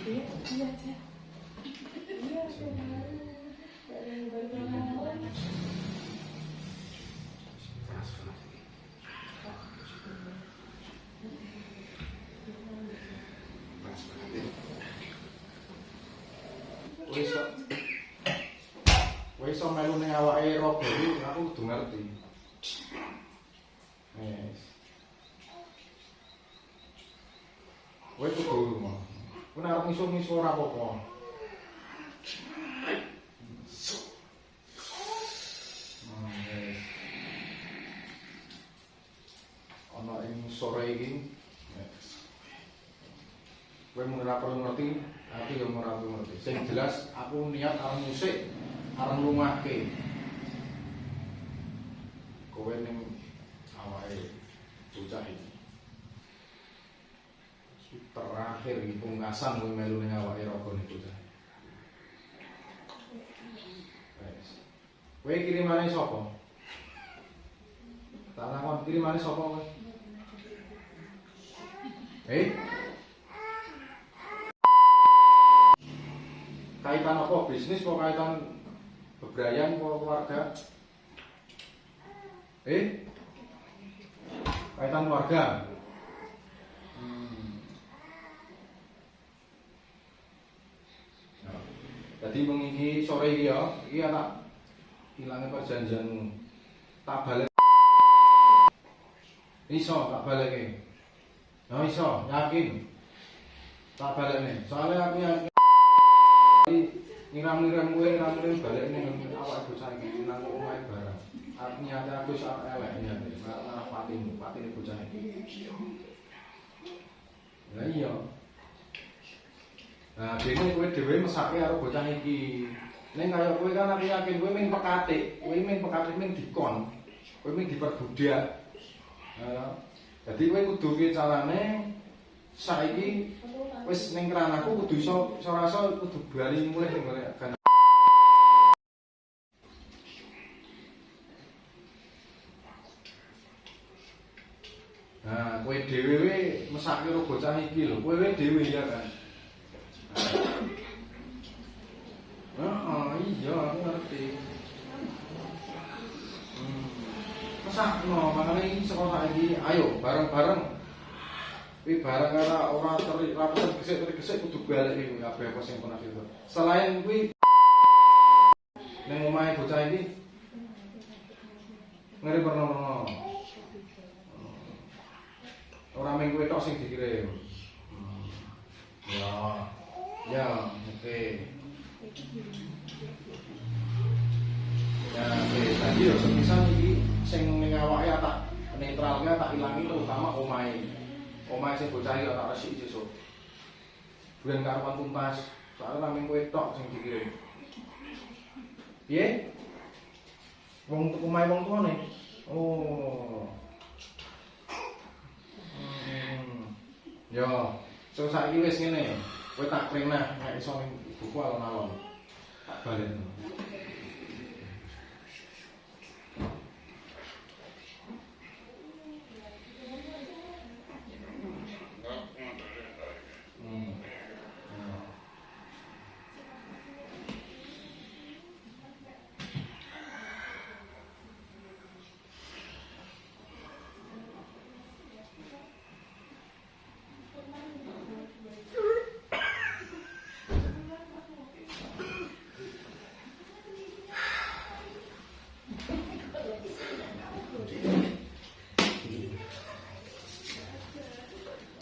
Iya aja. Iya aja. Wis iso melu ning awake rogo iki aku kudu ngerti. Wis. Kowe kudu ngono. Kowe nek arep miso-miso ora apa-apa. Ana ing sore iki. Kowe mun ora perlu ngerti, aku yo ora perlu ngerti. Sing jelas aku niat arep musik, arep lungakke. Kowe ning awake bocah iki. Terakhir iki pungkasan kowe melu ning awake rogone bocah. Wes. Kowe kirimane sapa? Tak takon kirimane sapa kowe? Kaitan apa? Bisnis kok kaitan bebrayan kok keluarga? Kaitan keluarga. Jadi mengingi sore iki ya, iki tak ilange perjanjianmu. Tak balik. Iso tak balike. Ya iso, yakin. Tak balekne. Soalnya aku yakin ngiram-ngiram kowe ngiram-ngiram balik ning awak bocah iki nang omahe barang. Artinya aku sak elek niate, malah patine bocah iki. Lah iya. Nah, dene kowe dhewe mesake karo bocah iki. Ning kaya kowe kan aku yakin kowe mung pekatik mung dikon. Kowe mung diperbudak. Jadi kowe kudu ki carane saiki wis ning kranaku kudu iso rasa kudu bali mulih ning ngene. Nah, kowe dhewe mesake karo bocah iki lho, kowe dhewe ya kan. Iya, aku ngerti. Mesakno, makane iki sekolah iki ayo bareng-bareng. Kuwi bareng karo ora raputan gesek kudu balik iki kabeh apa sing pernah itu. Selain kuwi ning omahe bocah iki ngeri perno. Ora mung kowe tok sing dikirim. Ya, oke. Ya, oke. Tadi yo semisal iki sing ning awake tak netralnya tak ilangi terutama omahe. Omahe sing bocah iki tak resiki sesuk. Bulan karuan tuntas, soalnya naming kowe tok sing dikirim. Piye? Wong omahe wong tuane. Oh. Yo, so saiki wis ngene. Kowe tak prenah nek iso ning ibuku alon-alon. Tak balen.